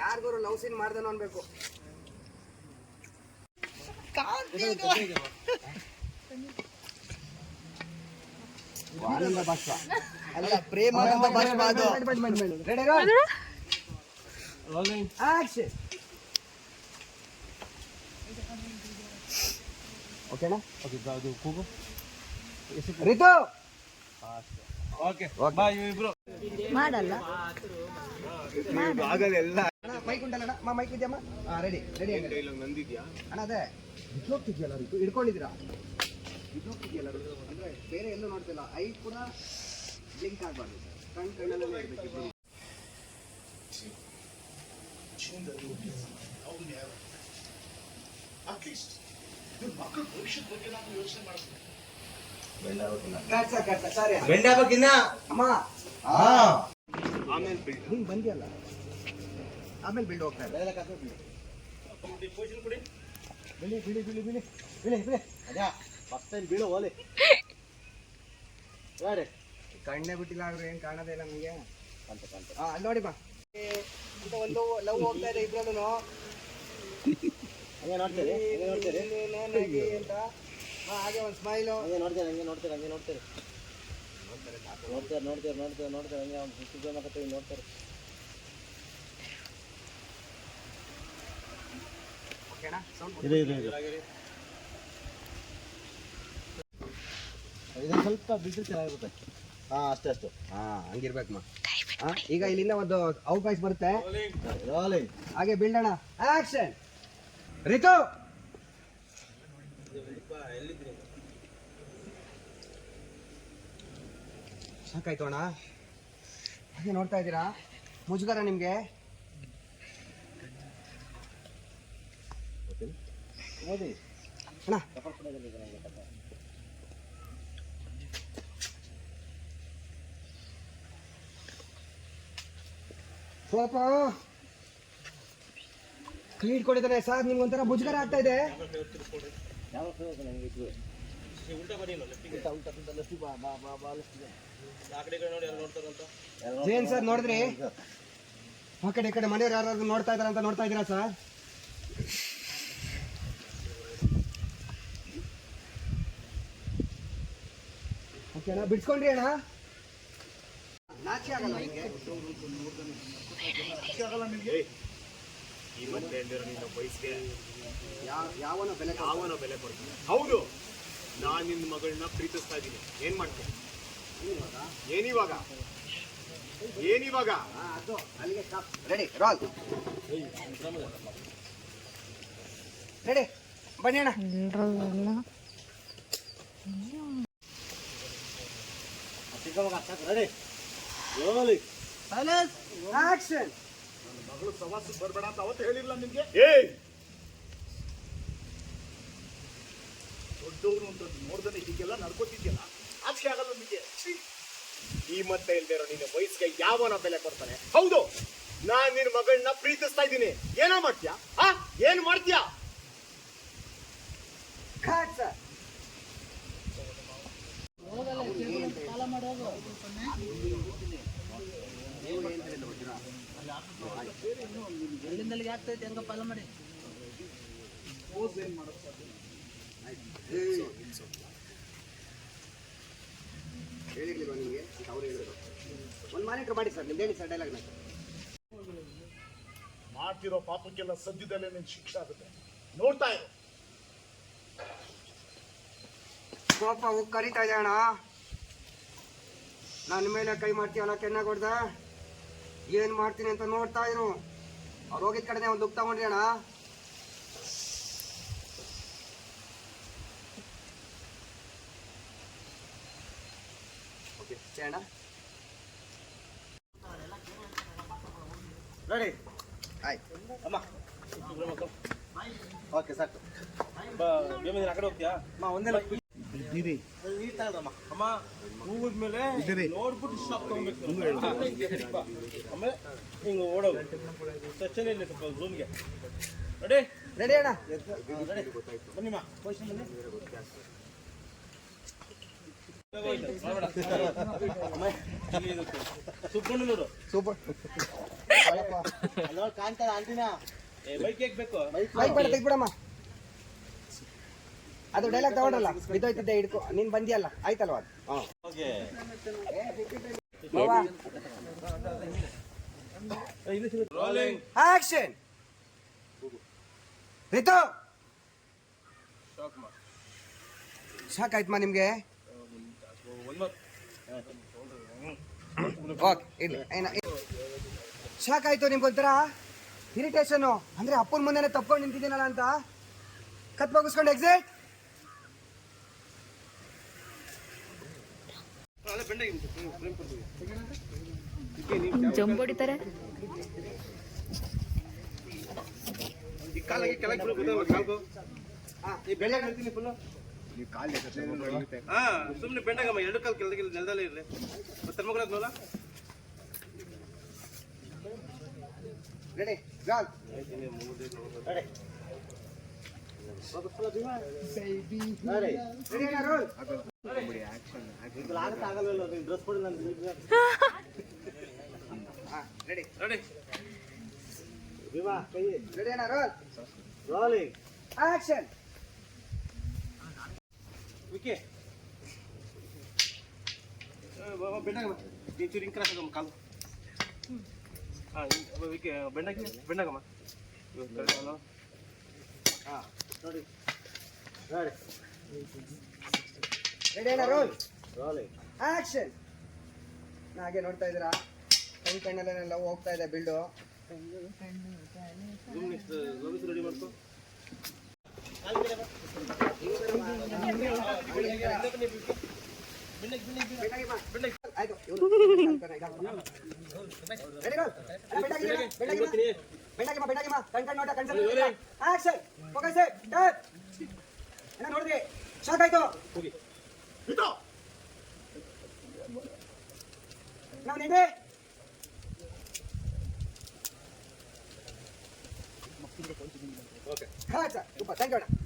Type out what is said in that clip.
ಯಾರಿಗೂ love scene ಮಾಡ್ದೇನೋ ಅನ್ಬೇಕು. ಆನಂದ ಬಾಷ್ಪ ಅಲ್ಲ, ಪ್ರೇಮಾನಂದ ಬಾಷ್ಪ ಅದು. Ready rolling action. ಓಕೆನಾ? ಓಕೆ, ಅದು ಕೂಗು ರಿತು. ಓಕೆ ಬಾಯ್ ಇಬ್ರು ಮಾಡಲ್ಲ ಆಗಲ್ಲ. ಮೈಕ್ ಉಂಟಲ್ಲ ಅಣ್ಣ, ಮೈಕ್ ಇದೆಯಮ್ಮ? Ready ready. ನಂದಿದ್ಯಾ ಅಣ್ಣ? ಅದೇ ಬಿದ್ದೋಗ್ತಿದ್ಯಲ್ಲ ರಿತು, ಹಿಡ್ಕೊಂಡಿದ್ದೀರಾ? ಬಿದ್ದೋಗ್ತಿದ್ಯಲ್ಲ ಅಂದ್ರೆ ಬೇರೆ ಎಲ್ಲೂ ನೋಡ್ತಿಲ್ಲ. ಐ ಕೂಡ ಬ್ಲಿಂಕ್ ಆಗಬಾರ್ದು, ಕಣ್ಣಲ್ಲೇ ಇರಬೇಕು. ಆಮೇಲೆ ಬಂದಿಯಲ್ಲ, ಆಮೇಲೆ ಬಿಲ್ಡ್ ಹೋಗ್ತಾ ಇದೆ. ಬಿಳಿ ಬಿಳಿ ಬಿಳಿ ಬಿಳಿ ಬಿಳಿ ಬಿಳಿ ಅದೇ ಫಸ್ಟ್ ಟೈಮ್ ಬೀಳೋ ಓಲೆ. ಕಣ್ಣೇ ಬಿಟ್ಟಿಲ್ಲ ಆದ್ರೆ ಏನು ಕಾಣೋದೇ ಇಲ್ಲ ನಮಗೆ. ಅಲ್ಲಿ ನೋಡಿ ಬಾ, ಈಗ ಒಂದು ಲವ್ ಹೋಗ್ತಾ ಇದೆ ಇಬ್ರಲ್ಲೂ. ಹಂಗೆ ನೋಡ್ತೀರಿ ಅಂತ ಹಾಗೆ ಒಂದು ಸ್ಮೈಲು. ಹಂಗೆ ನೋಡ್ತೀರಿ ಹಂಗೆ ನೋಡ್ತೀರಿ ಹಂಗೆ ನೋಡ್ತೀರಿ ನೋಡ್ತಾರೆ ನೋಡ್ತೀರಿ ನೋಡ್ತೀರಿ ನೋಡ್ತಾರೆ ಹಂಗೆ ಒಂದು 50 ಜನ ಕತ್ತೀವಿ ನೋಡ್ತಾರೆ. ಓಕೆನಾ? ಇದೆ ಇದೆ ಇದೆ. ಇದನ್ನು ಸ್ವಲ್ಪ ಬಿಟ್ಟು ಚೆನ್ನಾಗಿರುತ್ತೆ. ಹಾಂ ಅಷ್ಟೇ ಅಷ್ಟು. ಹಾಂ ಹಂಗಿರ್ಬೇಕಮ್ಮ. ಈಗ ಇಲ್ಲಿಂದ ಒಂದು ಔಟ್ ಬಾಯ್ಸ್ ಬರುತ್ತೆ. ಹಾಗೆ ಬಿಲ್ಡೋಣ. ಆಕ್ಷನ್. ರಿತು ಸಾಕಾಯ್ತು ಅಣ್ಣ. ಹಾಗೆ ನೋಡ್ತಾ ಇದ್ದೀರಾ? ಮುಜುಗರ ನಿಮಗೆ? ಓದಿ ಅಣ್ಣ. ಸ್ವಲ್ಪ ಕೈ ಇಟ್ಕೊಂಡಿದ್ದಾನೆ ಸರ್, ನಿಮ್ಗೆ ಒಂಥರ ಮುಜುಗರ ಆಗ್ತಾ ಇದೆ. ಜೇನ್ ಸರ್ ನೋಡಿದ್ರಿ? ಆ ಕಡೆ ಈ ಕಡೆ ಮನೆಯವ್ರು ಯಾರಾದ್ರು ನೋಡ್ತಾ ಇದಾರ ಅಂತ ನೋಡ್ತಾ ಇದ್ದೀರಾ ಸರ್? ಓಕೆನಾ? ಬಿಡ್ಸ್ಕೊಂಡ್ರಿ ಅಣ್ಣ? ನಾಚಿ ಆಗಲ್ಲ ನಿಮಗೆ? ಯಾವನ ಬೆಲೆ ಕೊಡ್ತೀನಿ. ಹೌದು, ನಾನು ನಿನ್ನ ಮಗಳನ್ನ ಪ್ರೀತಿಸ್ತಾ ಇದ್ದೀನಿ. ಏನ್ ಮಾಡ್ತೀನಿ? ಏನಿವಾಗ ಅದು ಅಲ್ಲಿಗೆ ಸ್ಟಾಪ್. Ready roll. ರೆಡಿ ಬನ್ನಿ ಅಣ್ಣ. Ready rolling silence action. ನನ್ನ ಮಗಳು ಸವಾಸಕ್ಕೆ ಬರಬೇಡ ಅಂತ ಅವತ್ತು ಹೇಳಿಲ್ಲ ನಿಮಗೆ? ದೊಡ್ಡವರು ಅಂತ ನೋಡ್ದೇ ಹೀಗೆಲ್ಲ ನಡ್ಕೋತಿದ್ಯಲ್ಲ, ಆಚೆ ಆಗಲ್ಲ ನಿಮಗೆ? ಈ ಮತ್ತೆ ಇಲ್ದೇ ಇರೋ ನಿನ್ನ ವಯಸ್ಸಿಗೆ ಯಾವನ ಬೆಲೆ ಕೊಡ್ತಾನೆ? ಹೌದು, ನಾನ್ ನಿನ್ನ ಮಗಳನ್ನ ಪ್ರೀತಿಸ್ತಾ ಇದ್ದೀನಿ. ಏನೋ ಮಾಡ್ತೀಯಾ? ಏನ್ ಮಾಡ್ತೀಯಾ? ಆಗ್ತೈತೆ ಹೆಂಗ ಪಾಲ ಮಾಡಿ ಹೇಳಿರ್ಲಿಲ್ವಾ ನಿಮಗೆ? ಅವ್ರು ಹೇಳಿದ್ರು. ಒಂದು ಮಾನಿಟರ್ ಮಾಡಿ ಸರ್, ನಿಮ್ದು ಹೇಳಿ ಸರ್ ಡೈಲಾಗ್. ಮಾಡ್ತಿರೋ ಪಾಪಕ್ಕೆಲ್ಲ ಸದ್ಯದಲ್ಲೇ ನಿನ್ ಶಿಕ್ಷೆ ಆಗುತ್ತೆ, ನೋಡ್ತಾ ಇರು. ಪಾಪ ಹೋಗಿ ಕರಿತಾ ಇದೆ ಅಣ್ಣ. ನನ್ನ ಮೇಲೆ ಕೈ ಮಾಡ್ತೀವಲ್ಲ ಚೆನ್ನಾಗಿ ಹೊಡ್ದ. ಏನ್ ಮಾಡ್ತೀನಿ ಅಂತ ನೋಡ್ತಾ ಇರು. ಅವ್ರು ಹೋಗಿದ ಕಡೆನೆ ಒಂದು ಲುಕ್ ತಗೊಂಡ್ರಿ ಅಣ್ಣ. ಓಕೆ ಅಣ್ಣ ರೆಡಿ. ಆಯ್ತು ಅಮ್ಮ. ಓಕೆ ಸಾಕು. ಆ ಕಡೆ ಹೋಗ್ತೀಯಾ? ಒಂದೇ ಇದ್ದೀರಿ ಅಮ್ಮ. ಹೋಗಿದ್ಮೇಲೆ ನೋಡ್ಬಿಟ್ಟು ಶಾಪ್ ತಗೊಂಡ್ಬೇಕು. ಆಮೇಲೆ ಹಿಂಗೆ ಓಡೋದು ಸಚ್ಚನೇ ಇಲ್ಲ ಸ್ವಲ್ಪ ರೂಮ್ಗೆ. ರೆಡಿ ರೆಡಿ ಅಣ್ಣ. ಬನ್ನಿಮ್ಮ ಪೊಸಿಷನ್ ಬನ್ನಿ. ಸೂಪರ್ ಕಾಣ್ತದ ಆಂಟಿನ ಬೈಕ್ ಬೇಕು ಬೈಕ್ ಬೇಡ ತೆಗ್ಬಿಡಮ್ಮ. ಅದು ಡೈಲಾಗ್ ತಗೊಂಡಲ್ಲ ಬಿದ್ದೋಯ್ತಿದ್ದೆ ಹಿಡ್ಕೊ ನೀನ್ ಬಂದಿಯಲ್ಲ ಆಯ್ತಲ್ವ ಅದು ಆಕ್ಷನ್ ರಿತು ಶಾಕ್ ಆಯ್ತಮ್ಮ ನಿಮ್ಗೆ? ಶಾಕ್ ಆಯ್ತು ನಿಮ್ಗೆ ಒಂಥರ ಇರಿಟೇಷನು ಅಂದ್ರೆ ಅಪ್ಪನ ಮುಂದೆನೆ ತಪ್ಕೊಂಡು ನಿಂತಿದ್ದೀನಲ್ಲ ಅಂತ ಕತ್ ಬಗ್ಗಿಸ್ಕೊಂಡು ಎಕ್ಸಿಟ್. ಜಂಬೊಡಿತಾರೆ ಸುಮ್ಮನೆ ಬೆಂಡಗಮ್ಮ ಎರಡು ಕಾಲು ಕೆಳಗೆ ನೆಲದಲ್ಲೇ ಇರಲಿ ತರ್ಮಗಳಲ್ಲ ರೆಡಿ ಗಾಲ್ ಡ್ರೆಸ್ ಕೊಡಿ ರೆಡಿ ರೆಡಿ ರೆಡಿ ಅಣ್ಣ ರೋಲ್ ರೋಲಿಂಗ್ ಆಕ್ಷನ್ ವಿಕೆ ಬೆಂಡಗಮ್ಮ ನೀನು ಚೂರು ಹಿಂಗೆ ಕ್ರಾಸ್ ಆಗಮ್ಮ ಕಾಲು ಹಾಂ ವಿಕೆ ಬೆಂಡಗಮ್ಮ ಹಾಂ ನೋಡಿ ರೆಡಿ ರೆಡಿ ಅಣ್ಣ ರೋಲ್ ರೋಲಿಂಗ್ ಆಕ್ಷನ್. ಹಾಗೆ ನೋಡ್ತಾ ಇದ್ದೀರಾ ಕಣ್ಣಲ್ಲೆಲ್ಲ ಹೋಗ್ತಾ ಇದೆ ಬಿಲ್ಡು. ರೆಡಿ ಮಾಡ್ಕೊ ಆಯ್ತು ಬೆಂಡಗಿಮ್ಮ ಕಣ್ ನೋಟ ಕಣ್ಸಲ್ ಆಕ್ಷನ್ ಫೋಕಸ್ ಏನ ನೋಡಿದ್ರಿ ಶಾಕ್ ಆಯ್ತು ನಾವು ನಿಂದೆ ಓಕೆ ಹಾ ಸರ್ ಸೂಪರ್ ಥ್ಯಾಂಕ್ ಯು ಅಣ್ಣ.